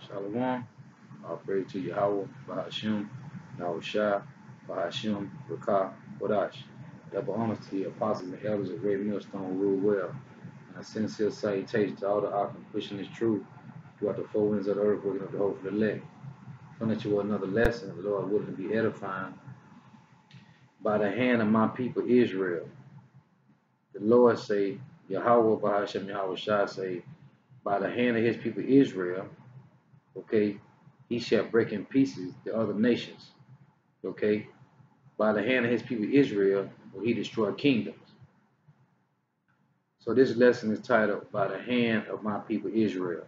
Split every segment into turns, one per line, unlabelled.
Shalom. All praise to Yahweh, Bahashim, Yahweh Shai, Bahashim, Rakah, Kodash. Double honors to the apostles and elders of Great Millstone rule well. And a sincere salutation to all the Akim pushing this truth throughout the four winds of the earth, working up the hope for the elect. Come at you with another lesson, the Lord willing to be edifying by the hand of my people Israel. The Lord say, Yahweh, Bahashim, Yahweh Shai say, by the hand of his people Israel, okay, he shall break in pieces the other nations. Okay, by the hand of his people Israel will he destroy kingdoms. So this lesson is titled by the hand of my people Israel.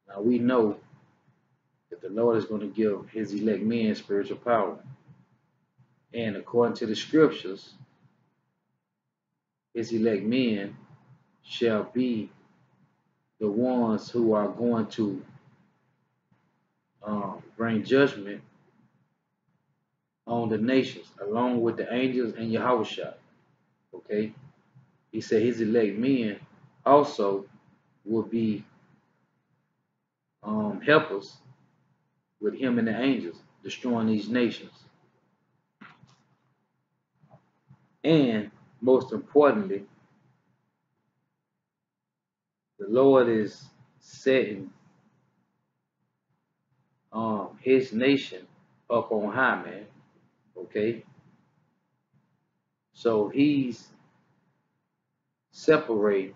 Now we know that the Lord is going to give his elect men spiritual power. And according to the scriptures, his elect men shall be the ones who are going to bring judgment on the nations, along with the angels and Yahushua. Okay, he said his elect men also will be helpers with him and the angels, destroying these nations. And most importantly, the Lord is setting his nation up on high, man. Okay, so he's separating,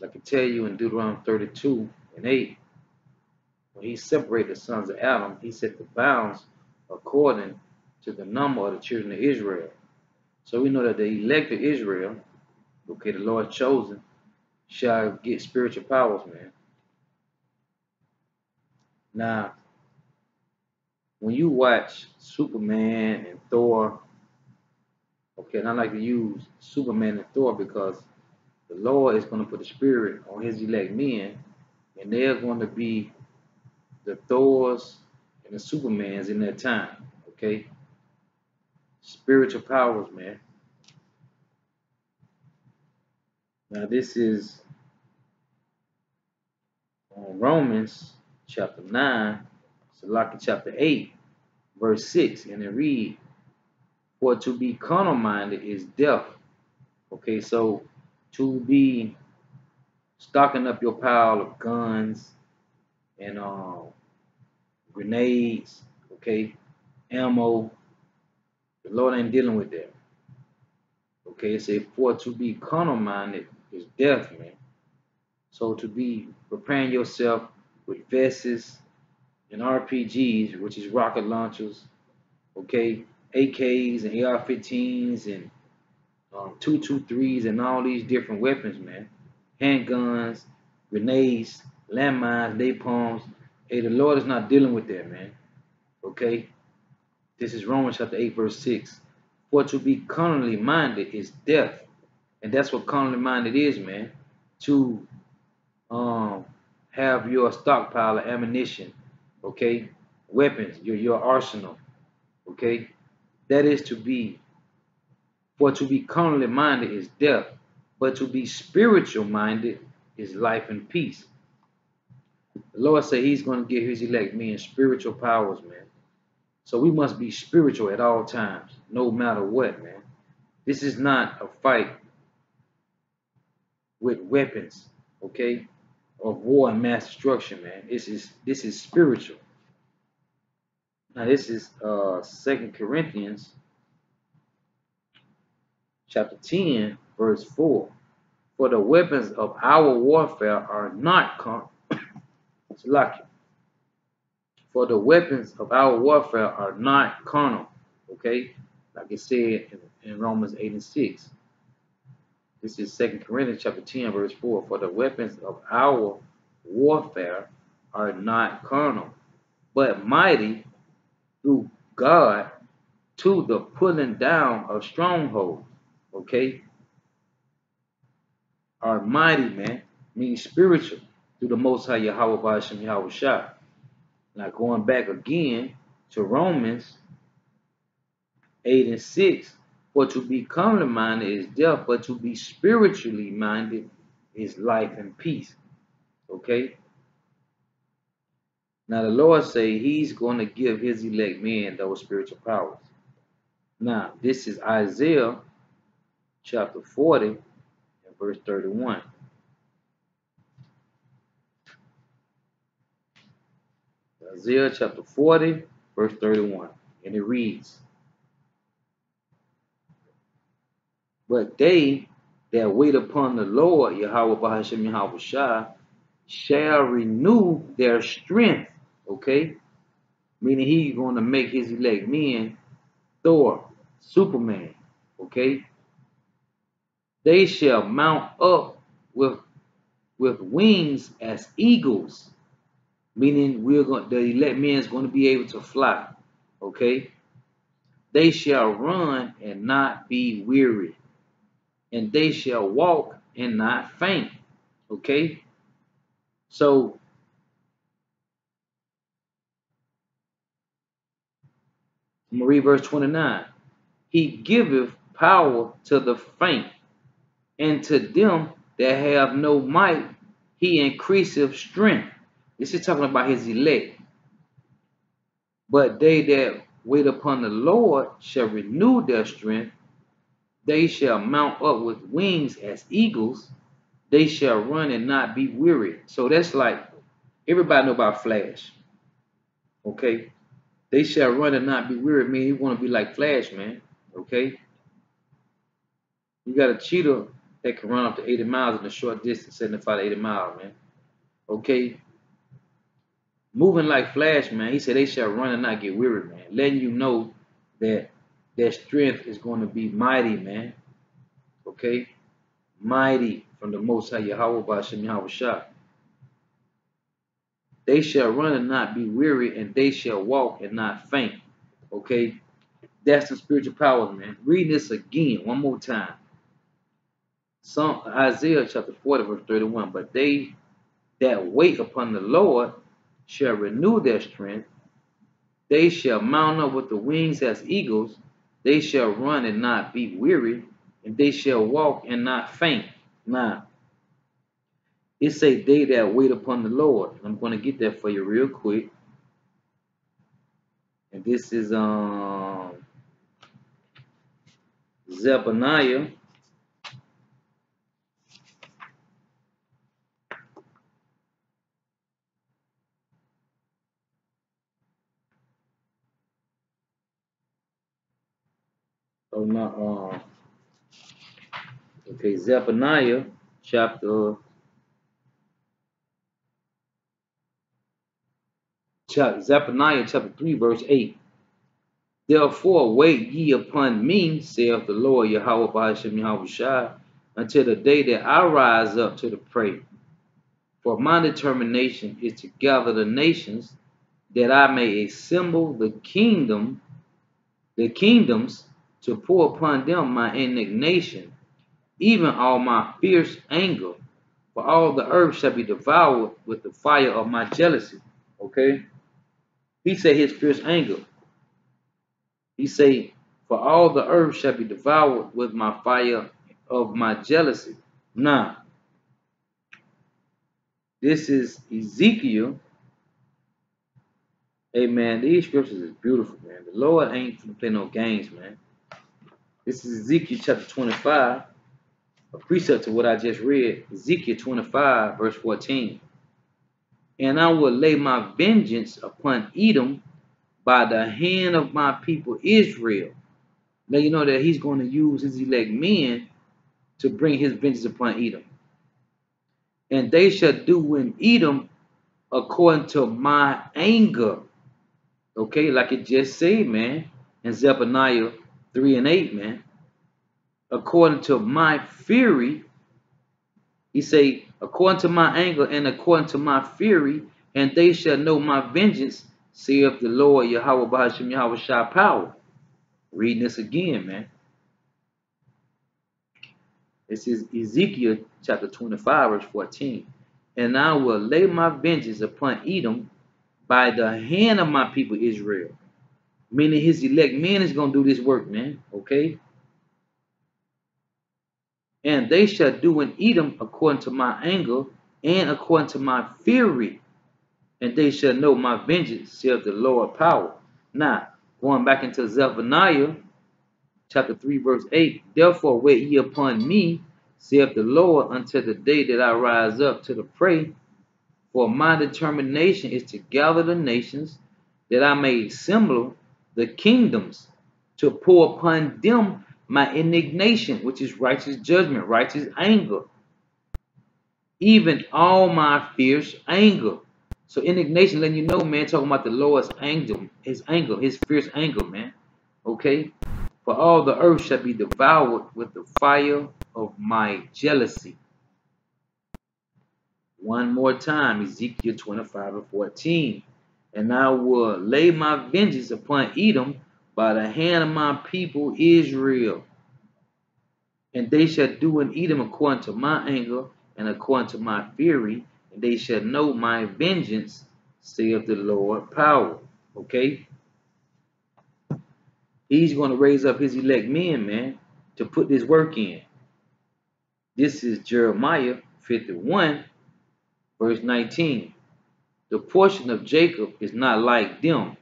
like I tell you in Deuteronomy 32:8, when he separated the sons of Adam, he set the bounds according to the number of the children of Israel. So we know that the elect of Israel, okay, the Lord chosen, shall get spiritual powers, man. Now, when you watch Superman and Thor, okay, and I like to use Superman and Thor because the Lord is going to put the spirit on his elect men, and they're going to be the Thors and the Supermans in that time, okay? Spiritual powers, man. Now, this is on Romans chapter 9, Salaki chapter 8, verse 6, and it reads, for to be carnal minded is death. Okay, so to be stocking up your pile of guns and grenades, okay, ammo, the Lord ain't dealing with that. Okay, it says, for to be carnal minded is death, man. So to be preparing yourself with vests and RPGs, which is rocket launchers, okay, AKs and AR-15s and 223s and all these different weapons, man. Handguns, grenades, landmines, napalms. Hey, the Lord is not dealing with that, man. Okay? This is Romans chapter 8, verse 6. For to be carnally minded is death. And that's what carnally minded is, man. To have your stockpile of ammunition, okay? Weapons, your arsenal, okay? That is to be. For to be carnally minded is death, but to be spiritual minded is life and peace. The Lord said he's going to give his elect men spiritual powers, man. So we must be spiritual at all times, no matter what, man. This is not a fight with weapons, okay, of war and mass destruction, man. This is spiritual. Now this is 2 Corinthians chapter 10, verse 4. For the weapons of our warfare are not carnal. For the weapons of our warfare are not carnal. Okay? Like it said in Romans 8 and 6. This is 2 Corinthians chapter 10, verse 4. For the weapons of our warfare are not carnal, but mighty through God to the pulling down of strongholds. Okay? Are mighty, man. Means spiritual. Through the Most High Yahweh Ba'ashem Yahweh Shah. Now going back again to Romans 8 and 6, for to be carnally minded is death, but to be spiritually minded is life and peace. Okay? Now the Lord say he's going to give his elect men those spiritual powers. Now this is Isaiah chapter 40 and verse 31. Isaiah chapter 40 verse 31. And it reads, but they that wait upon the Lord, Yahweh Bahashem Yahweh Shah, shall renew their strength. Okay? Meaning he's going to make his elect men Thor, Superman. Okay? They shall mount up with wings as eagles. Meaning the elect men is going to be able to fly. Okay? They shall run and not be weary, and they shall walk and not faint. Okay? So I'm going to read verse 29. He giveth power to the faint, and to them that have no might, he increaseth strength. This is talking about his elect. But they that wait upon the Lord shall renew their strength. They shall mount up with wings as eagles. They shall run and not be weary. So that's like, everybody know about Flash. Okay? They shall run and not be weary. Mean you want to be like Flash, man. Okay? You got a cheetah that can run up to 80 miles in a short distance, 75 to 80 miles, man. Okay? Moving like Flash, man. He said they shall run and not get weary, man. Letting you know that their strength is going to be mighty, man. Okay? Mighty from the Most High Yahweh B'Shem Yahweh Shah. They shall run and not be weary, and they shall walk and not faint. Okay? That's the spiritual power, man. Read this again, one more time. Isaiah chapter 40, verse 31. But they that wait upon the Lord shall renew their strength. They shall mount up with the wings as eagles. They shall run and not be weary, and they shall walk and not faint. Now, it say they that wait upon the Lord. I'm going to get that for you real quick. And this is Zephaniah. Oh no, okay, Zephaniah chapter Zephaniah chapter 3, verse 8. Therefore wait ye upon me, saith the Lord Yahweh B'Shem Yahweh Shai, until the day that I rise up to the prey. For my determination is to gather the nations, that I may assemble the kingdoms, to pour upon them my indignation, even all my fierce anger. For all the earth shall be devoured with the fire of my jealousy. Okay? He said his fierce anger. He say, for all the earth shall be devoured with my fire of my jealousy. Now, this is Ezekiel. Hey man, these scriptures is beautiful, man. The Lord ain't gonna play no games, man. This is Ezekiel chapter 25, a precept to what I just read. Ezekiel 25, verse 14. And I will lay my vengeance upon Edom by the hand of my people Israel. Now you know that he's going to use his elect men to bring his vengeance upon Edom. And they shall do in Edom according to my anger. Okay, like it just said, man, in Zephaniah 3 and 8, man. According to my fury, he say, according to my anger and according to my fury, and they shall know my vengeance, saith the Lord Yahweh B'Shem Yahweh Shai power. Reading this again, man. This is Ezekiel chapter 25, verse 14. And I will lay my vengeance upon Edom by the hand of my people Israel. Meaning his elect men is going to do this work, man. Okay? And they shall do in Edom according to my anger and according to my fury. and they shall know my vengeance, saith the Lord power. Now, going back into Zephaniah chapter 3, verse 8, therefore wait ye upon me, saith the Lord, until the day that I rise up to the prey. For my determination is to gather the nations, that I may assemble the kingdoms, to pour upon them my indignation, which is righteous judgment, righteous anger, even all my fierce anger. So indignation, letting you know, man, talking about the Lord's anger, his fierce anger, man. Okay? For all the earth shall be devoured with the fire of my jealousy. One more time, Ezekiel 25:14. And I will lay my vengeance upon Edom by the hand of my people Israel. And they shall do in Edom according to my anger and according to my fury, and they shall know my vengeance, saith the Lord power. Okay? He's going to raise up his elect men, man, to put this work in. This is Jeremiah 51, verse 19. The portion of Jacob is not like them,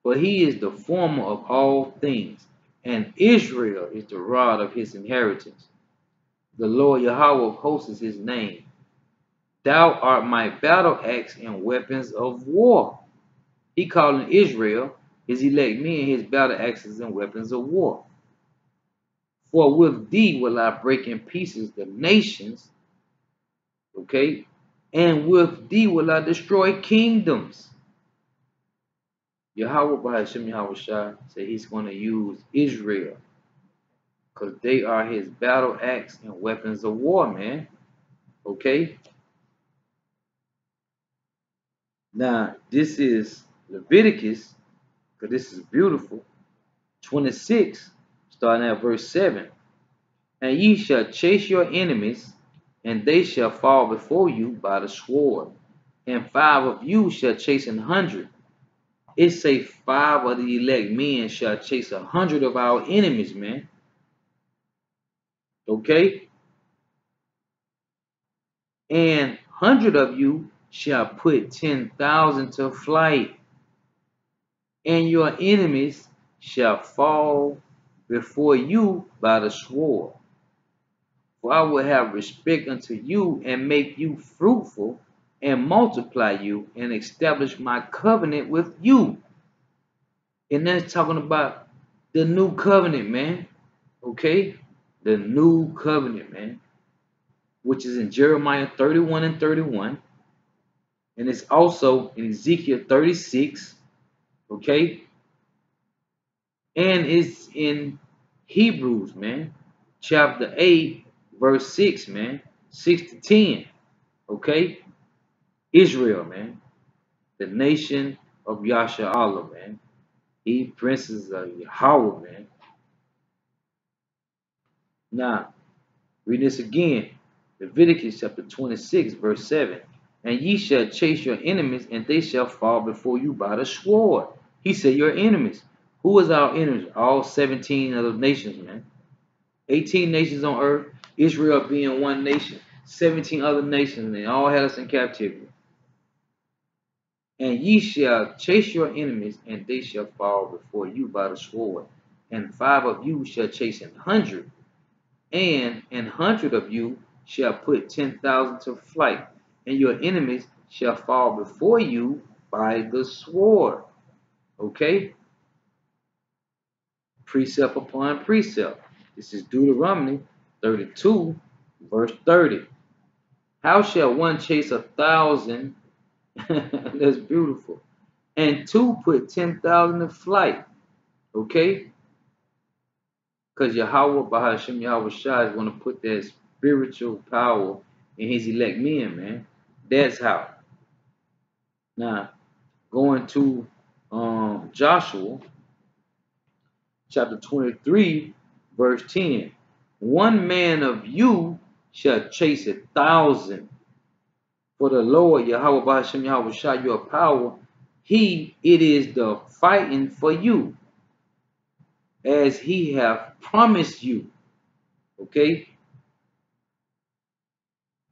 for he is the former of all things, and Israel is the rod of his inheritance. The Lord Yahweh of hosts is his name. Thou art my battle axe and weapons of war. He calling Israel, his elect men, his battle axes and weapons of war. For with thee will I break in pieces the nations, okay? And with thee will I destroy kingdoms. Yahweh Bahashim Yahweh Shai said he's going to use Israel, because they are his battle axe and weapons of war, man. Okay? Now, this is Leviticus, because this is beautiful. 26, starting at verse 7. And ye shall chase your enemies, and they shall fall before you by the sword. And 5 of you shall chase 100. It say 5 of the elect men shall chase 100 of our enemies, man. Okay? And 100 of you shall put 10,000 to flight, and your enemies shall fall before you by the sword. For I will have respect unto you, and make you fruitful, and multiply you, and establish my covenant with you. And that's talking about the new covenant, man. Okay? The new covenant, man. Which is in Jeremiah 31 and 31. And it's also in Ezekiel 36. Okay? And it's in Hebrews, man. Chapter 8, verse 6, man. 6 to 10. Okay? Israel, man. The nation of Yasha'Allah, man. He princes of Yahweh, man. Now, read this again. Leviticus chapter 26, verse 7. And ye shall chase your enemies, and they shall fall before you by the sword. He said your enemies. Who is our enemies? All 17 other nations, man. 18 nations on earth, Israel being one nation. 17 other nations, and they all had us in captivity. And ye shall chase your enemies, and they shall fall before you by the sword. And 5 of you shall chase 100, and 100 of you shall put 10,000 to flight, and your enemies shall fall before you by the sword. Okay? Precept upon precept. This is Deuteronomy 32, verse 30. How shall one chase 1,000? That's beautiful. And 2 put 10,000 to flight. Okay? Because Yahweh Bahashim Yahweh Shai is going to put that spiritual power in his elect men, man. That's how. Now, going to Joshua chapter 23, verse 10. One man of you shall chase 1,000. For the Lord Yahweh Bahashim Yahweh Shai, your power, it is the fighting for you, as he have promised you. Okay?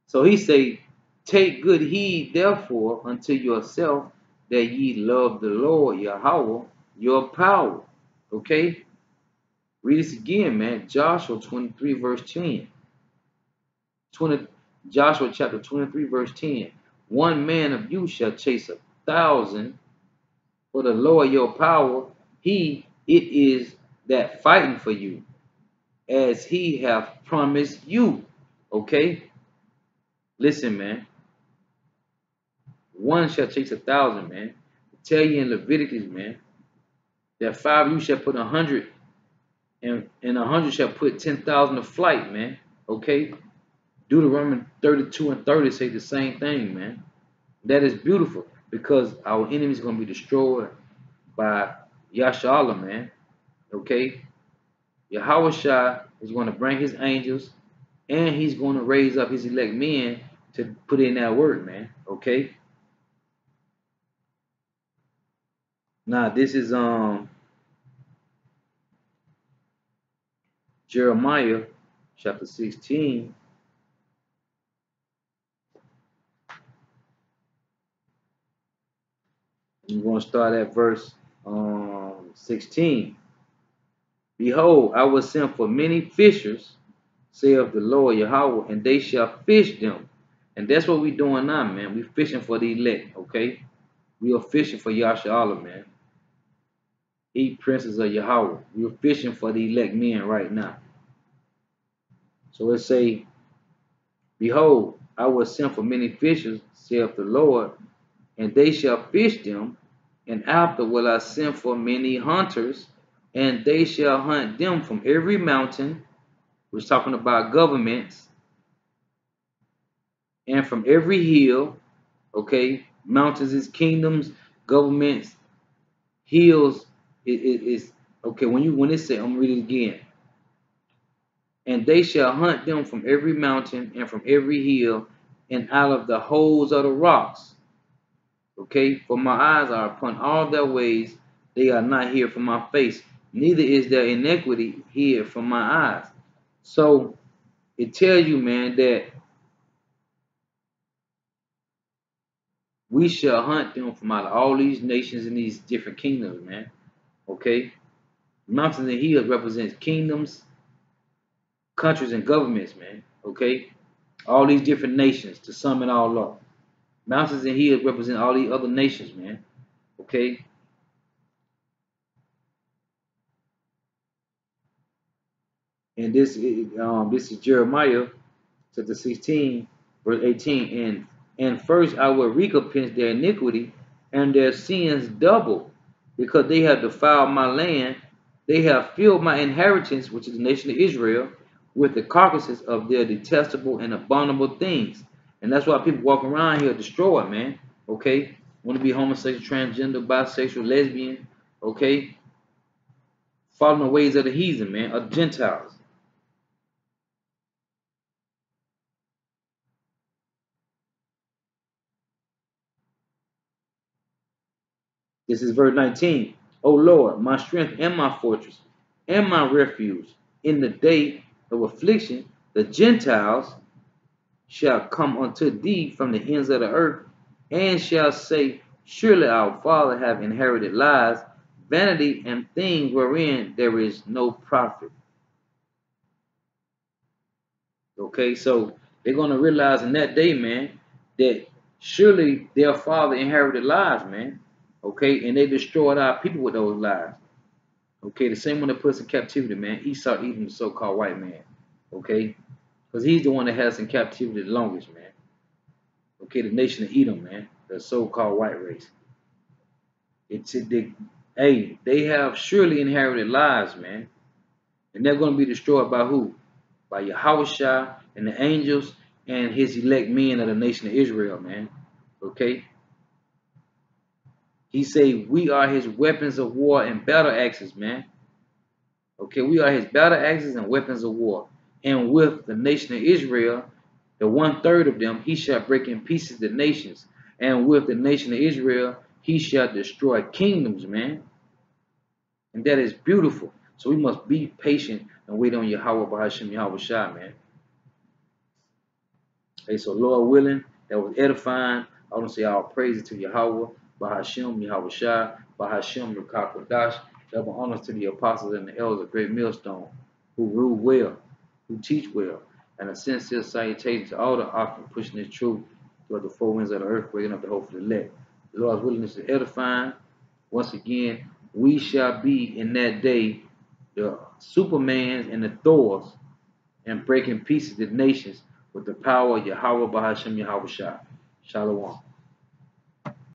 So he say, Take good heed, therefore, unto yourself that ye love the Lord Yahweh, your power. Okay? Read this again, man. Joshua 23, verse 10. 20, Joshua chapter 23, verse 10. One man of you shall chase 1,000, for the Lord your power, it is that fighting for you, as he hath promised you. Okay? Listen, man. One shall chase 1,000, man. I tell you in Leviticus, man, that 5 of you shall put 100, and 100 shall put 10,000 to flight, man. Okay? Deuteronomy 32 and 30 say the same thing, man. That is beautiful because our enemies are going to be destroyed by Yasharallah, man. Okay? Yahweh Shai is going to bring his angels and he's going to raise up his elect men to put in that word, man. Okay? Now, this is Jeremiah chapter 16. We're going to start at verse 16. Behold, I will send for many fishers, saith the Lord Yahweh, and they shall fish them. And that's what we doing now, man. We fishing for the elect, okay? We are fishing for Yasharallah, man. He princes of Yahweh. We are fishing for the elect men right now. So let's say, behold, I will send for many fishers, saith the Lord, and they shall fish them, and after will I send for many hunters, and they shall hunt them from every mountain. We're talking about governments, and from every hill. Okay, mountains is kingdoms, governments, hills is okay. When it say, I'm gonna read it again. And they shall hunt them from every mountain and from every hill, and out of the holes of the rocks. Okay, for my eyes are upon all their ways, they are not hid from my face, neither is their iniquity hid from my eyes. So it tells you, man, that we shall hunt them from out of all these nations and these different kingdoms, man. Okay, mountains and hills represents kingdoms, countries, and governments, man. Okay, all these different nations to sum it all up. Mountains and hills represent all these other nations, man. Okay, and this is Jeremiah chapter 16, verse 18. And first I will recompense their iniquity and their sins double, because they have defiled my land. They have filled my inheritance, which is the nation of Israel, with the carcasses of their detestable and abominable things. And that's why people walk around here destroyed, man. Okay? Want to be homosexual, transgender, bisexual, lesbian, okay? Following the ways of the heathen, man, of Gentiles. This is verse 19. O Lord, my strength and my fortress and my refuge, in the day of affliction, the Gentiles shall come unto thee from the ends of the earth, and shall say, surely our father have inherited lies, vanity, and things wherein there is no profit. Okay, so they're going to realize in that day, man, that surely their father inherited lies, man. Okay, and they destroyed our people with those lies. Okay, the same one that puts in captivity, man. Esau, Edom, the so-called white man. Okay, because he's the one that has in captivity the longest, man. Okay, the nation of Edom, man, the so-called white race. They have surely inherited lies, man, and they're going to be destroyed by who? By Yahushua and the angels and his elect men of the nation of Israel, man. Okay, he say we are his weapons of war and battle axes, man. Okay, we are his battle axes and weapons of war. And with the nation of Israel, the 1/3 of them, he shall break in pieces the nations. And with the nation of Israel, he shall destroy kingdoms, man. And that is beautiful. So we must be patient and wait on Yahweh Bahashim Yahweh Shai, man. Hey, so Lord willing, that was edifying. I want to say all praises to Yahweh, Bahashim, Yahweh Shai, Bahashim, Rakakwadash. Double honors to the apostles and the elders of Great Millstone, who rule well, who teach well, and a sincere salutation to all the Akim pushing this truth toward the four winds of the earth, waking up the hope for the elect. The Lord's willingness is edifying. Once again, we shall be in that day the Supermans and the Thors and breaking pieces the nations with the power of Yahweh Bahashim Yahweh Shai. Shalom.